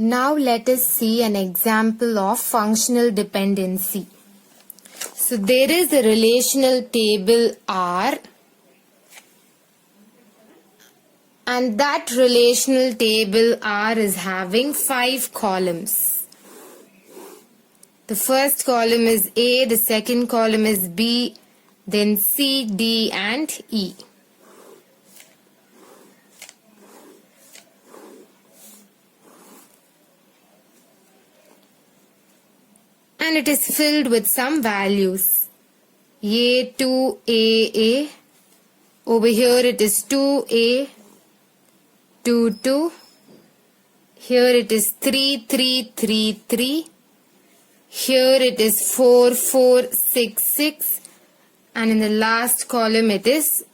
Now let us see an example of functional dependency. So there is a relational table R, and that relational table R is having 5 columns. The first column is A, the second column is B, then C, D and E. And it is filled with some values. A2, AA. Over here it is 2A, 2, 2. Here it is 3, 3, 3, 3. Here it is 4, 4, 6, 6. And in the last column it is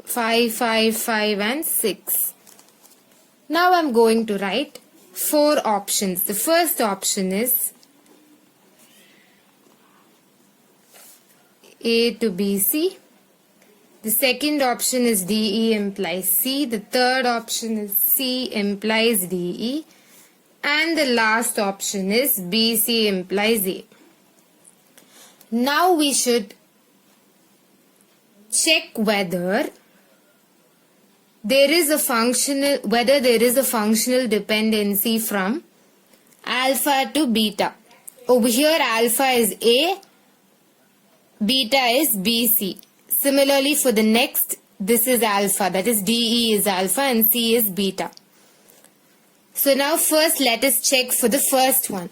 5, 5, 5 and 6. Now I am going to write 4 options. The first option is A to BC. The second option is DE implies C. The third option is C implies DE. And the last option is BC implies A. Now we should check whether there is a functional dependency from alpha to beta. Over here alpha is A, beta is BC. Similarly for the next, this is alpha, that is DE is alpha and C is beta. So now first let us check for the first one.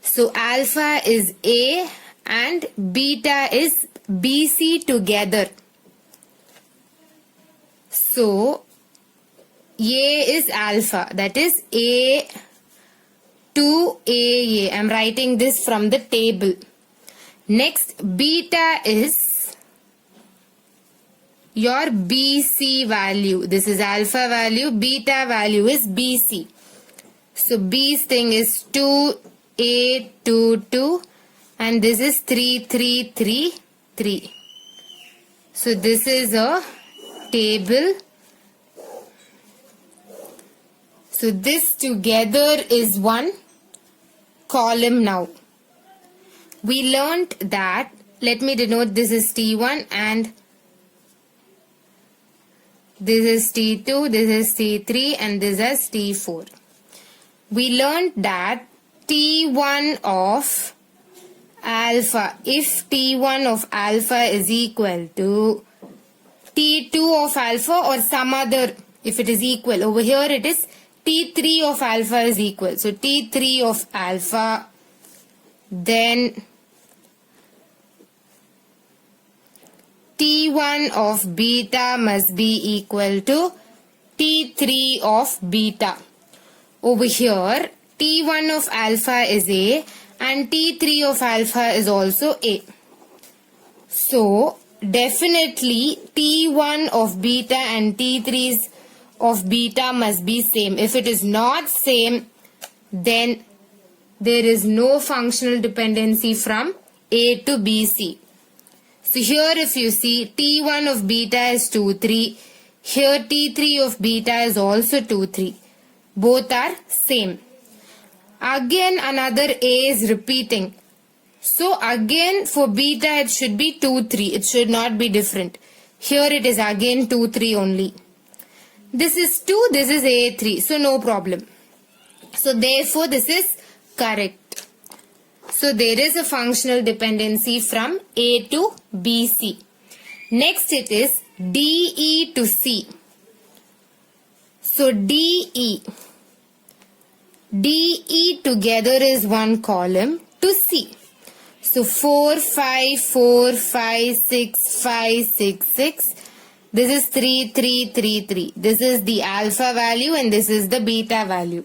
So alpha is A and beta is BC together. So A is alpha, that is A to AA. I am writing this from the table. Next, beta is your BC value. This is alpha value, beta value is BC. So B's thing is 2A, 2, 2 and this is 3, 3, 3, 3. So this is a table. So this together is one column now. We learnt that, let me denote this is T1 and this is T2, this is T3 and this is T4. We learnt that T1 of alpha, if T1 of alpha is equal to T2 of alpha or some other, if it is equal, over here it is T3 of alpha is equal. So T3 of alpha, then T1 of beta must be equal to T3 of beta. Over here, T1 of alpha is A and T3 of alpha is also A. So, definitely T1 of beta and T3 of beta must be same. If it is not same, then there is no functional dependency from A to BC. So here if you see T1 of beta is 2, 3. Here T3 of beta is also 2, 3. Both are same. Again another A is repeating. So again for beta it should be 2, 3. It should not be different. Here it is again 2, 3 only. This is 2, this is A3. So no problem. So therefore this is correct. So there is a functional dependency from A to BC. Next it is DE to C. So DE together is one column to C. So 4, 5, 4, 5, 6, 5, 6, 6. This is 3, 3, 3, 3. This is the alpha value and this is the beta value.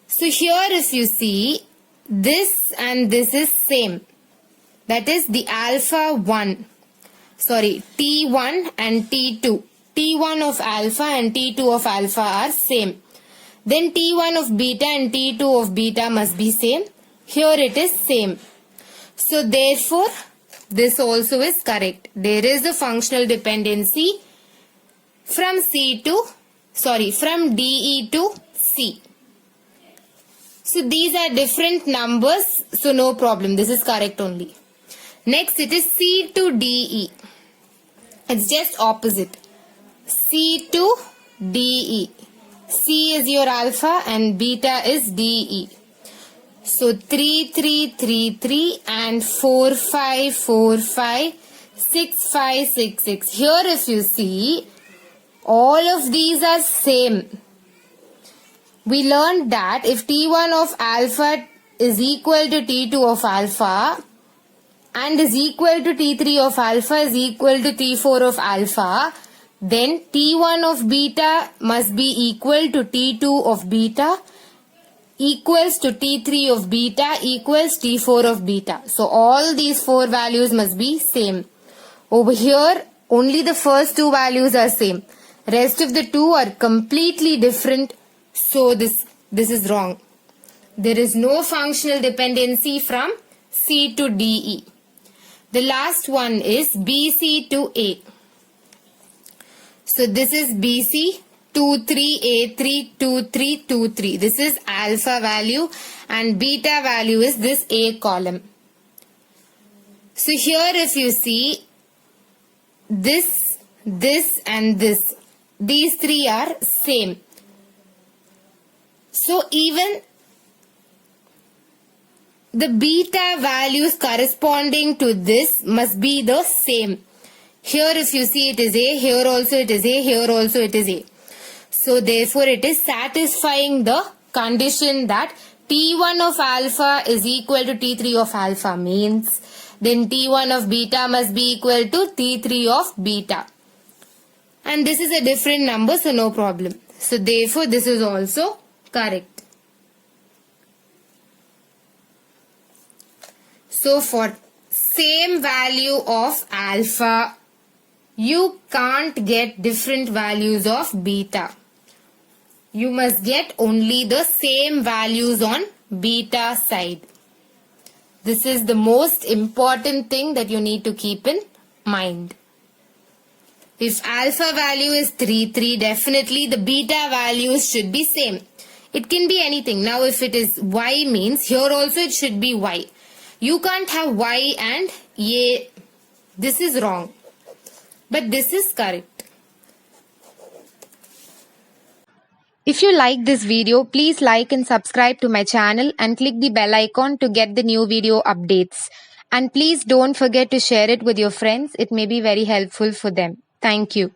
So here if you see, this and this is same. That is the T1 and T2. T1 of alpha and T2 of alpha are same. Then T1 of beta and T2 of beta must be same. Here it is same. So therefore, this also is correct. There is a functional dependency from DE to C. So these are different numbers, so no problem. This is correct only. Next, it is C to DE. It's just opposite. C to DE. C is your alpha and beta is DE. So 3, 3, 3, 3 and 4, 5, 4, 5, 6, 5, 6, 6. Here if you see, all of these are same. We learned that if T1 of alpha is equal to T2 of alpha and is equal to T3 of alpha is equal to T4 of alpha, then T1 of beta must be equal to T2 of beta equals to T3 of beta equals T4 of beta. So all these four values must be same. Over here, only the first two values are same. Rest of the two are completely different. So this is wrong. There is no functional dependency from C to DE. The last one is BC to A. So this is BC 2, 3, A, 3, 2, 3, 2, 3. This is alpha value and beta value is this A column. So here if you see this and this, these three are same. So even the beta values corresponding to this must be the same. Here if you see it is A, here also it is A, here also it is A. So therefore it is satisfying the condition that T1 of alpha is equal to T3 of alpha means then T1 of beta must be equal to T3 of beta. And this is a different number, so no problem. So therefore this is also correct. So for same value of alpha, you can't get different values of beta. You must get only the same values on beta side. This is the most important thing that you need to keep in mind. If alpha value is 3, 3, definitely the beta values should be same. It can be anything. Now if it is y means here also it should be y. You can't have y and a. This is wrong. But this is correct. If you like this video, please like and subscribe to my channel and click the bell icon to get the new video updates. And please don't forget to share it with your friends. It may be very helpful for them. Thank you.